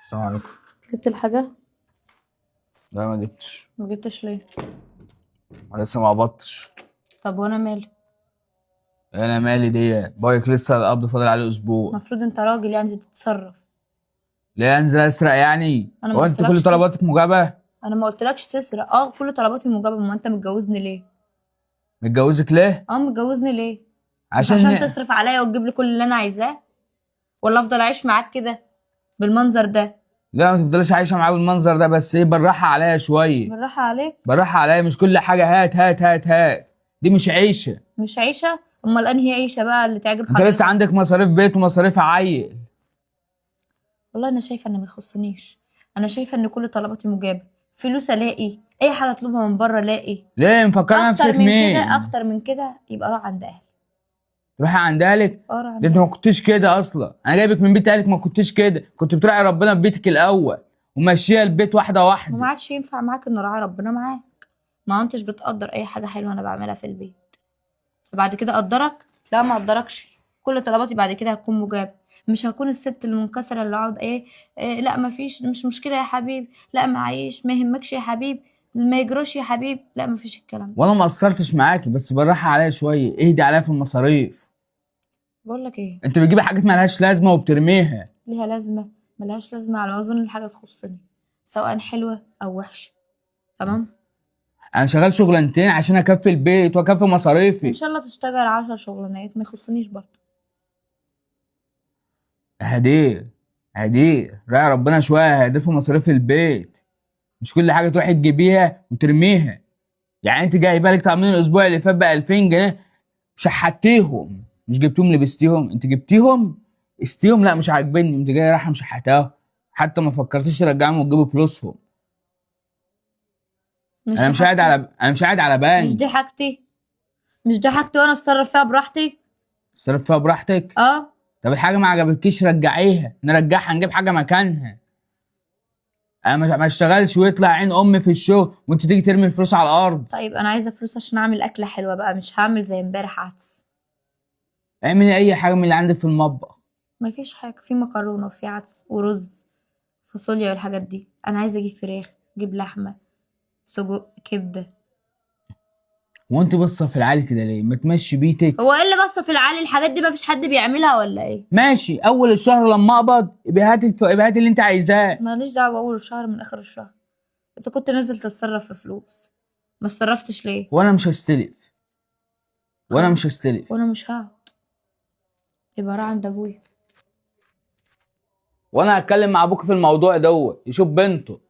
السلام عليكم. جبت الحاجة؟ لا ما جبتش. ما جبتش ليه؟ أنا لسه ما قبضتش. طب وانا مالي؟ انا مالي دي بايك لسه القبض فاضل عليه اسبوع. المفروض انت راجل يعني تتصرف. ليه انزل اسرق يعني؟ انا ما هو انت كل قلتلكش تسرق. طلباتك مجابه؟ انا ما قلتلكش تسرق. كل طلباتي مجابة. ما انت متجوزني ليه؟ متجوزك ليه؟ متجوزني ليه؟ مش عشان عشان تصرف عليا وتجيب لي كل اللي انا عايزاه؟ ولا افضل اعيش معاك كده بالمنظر ده؟ لا ما تفضليش عايشه معاه بالمنظر ده، بس ايه بالراحه عليا شويه. بالراحة عليك. بالراحه عليا، مش كل حاجه هات هات هات هات. دي مش عيشه. مش عيشة؟ امال انهي عيشة بقى اللي تعجب انت لسه حضرتك؟ عندك مصاريف بيت ومصاريف عيل. والله انا شايفة ان ما يخصنيش. انا شايفة ان كل طلباتي مجابة. فلوس الاقي، اي حاجة اطلبها من بره الاقي. ليه مفكره اكتر نفسك من كده مين؟ اكتر من كده يبقى روح عند اهلي. روحي عند اهلك. روح ده عند انت ما اهلي. كنتش كده اصلا، انا جايبك من بيت اهلك ما كنتش كده، كنت بتراعي ربنا في بيتك الاول وماشيه البيت واحده وما واحده. عادش ينفع معاك ان راعي ربنا معاك. ما انتش بتقدر اي حاجه حلوه انا بعملها في البيت. فبعد كده اقدرك؟ لا ما اقدركش. كل طلباتي بعد كده هتكون مجابه. مش هكون الست المنكسره اللي اقعد إيه لا ما فيش، مش مشكله يا حبيب، لا معيش، ما يهمكش يا حبيب، ما يجروش يا حبيب، لا ما فيش الكلام ده. وانا ما قصرتش معاكي، بس بالراحه عليا شويه، اهدي عليا في المصاريف. بقول لك ايه؟ انت بتجيبي حاجات مالهاش لازمه وبترميها. ليها لازمه؟ ملهاش لازمه على ما اظن الحاجه تخصني، سواء حلوه او وحشه. تمام. انا شغال شغلانتين عشان اكفي البيت واكفي ان مصاريفي. شاء الله تشتغل 10 شغلانات ما يخصنيش برضه. هديه هديه راعي ربنا شويه، هدفي مصاريف البيت. مش كل حاجه تروحي تجيبيها وترميها. يعني انت جايبه لك طعمين الاسبوع اللي فات ب 2000 جنيه، شحتيهم مش جبتيهم لبستيهم، انت جبتيهم استيهم، لا مش عاجبني، انت جاي رايحه مشحتاهم. حتى ما فكرتيش ترجعهم وتجيبوا فلوسهم. مش دي حاجتي. انا مش قاعد على مش دي بنك. حاجتي. مش دي حاجتي وانا اتصرف فيها براحتي. تصرف فيها براحتك. اه. طب الحاجه ما عجبتكيش رجعيها، نرجعها نجيب حاجه مكانها. انا ما اشتغلش ويطلع عين امي في الشغل وانت تيجي ترمي الفلوس على الارض. طيب انا عايزه فلوس عشان اعمل اكله حلوه بقى، مش هعمل زي امبارح عدس. اعملي اي حاجه من اللي عندك في المطبخ. ما فيش حاجه، في مكرونه وفي عدس ورز، فاصوليا والحاجات دي. انا عايزه اجيب فراخ، اجيب لحمه، سجق، كبده. وانت باصه في العالي كده ليه؟ ما تمشي بيتك. هو ايه اللي بس في العالي؟ الحاجات دي ما فيش حد بيعملها ولا ايه؟ ماشي، اول الشهر لما اقبض يبقى هات اللي انت عايزاه. ماليش دعوه اول الشهر من اخر الشهر. انت كنت نازل تتصرف في فلوس، ما اتصرفتش ليه؟ وانا مش هستلف. وانا آه. مش هستلف. وانا مش هقعد. يبقى راح عند ابويا. وانا هتكلم مع ابوك في الموضوع دوت يشوف بنته.